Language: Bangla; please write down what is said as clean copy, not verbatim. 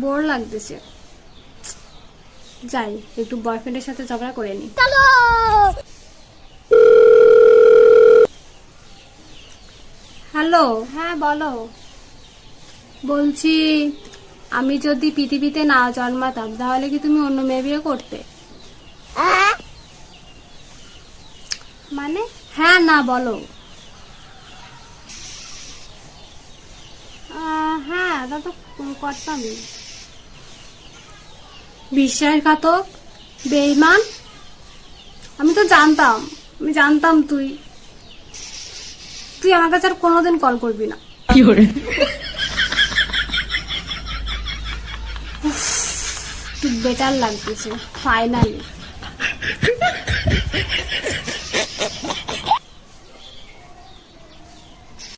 বোর লাগতেছে, যাই একটু বয়ফ্রেন্ডের সাথে ঝগড়া করে নি। হ্যালো, হ্যাঁ বলো। বলছি, আমি যদি পৃথিবীতে না জন্মাতাম তাহলে কি তুমি অন্য মেয়ে বিয়ে করতে? মানে হ্যাঁ না বলো। হ্যাঁ তা তো করতামই। বিশ্বাসঘাতক, বেঈমান, আমি তো জানতাম, আমি জানতাম তুই তুই আমার কাছে আর কোনোদিন কল করবি না। একটু বেটার লাগতেছে ফাইনালি।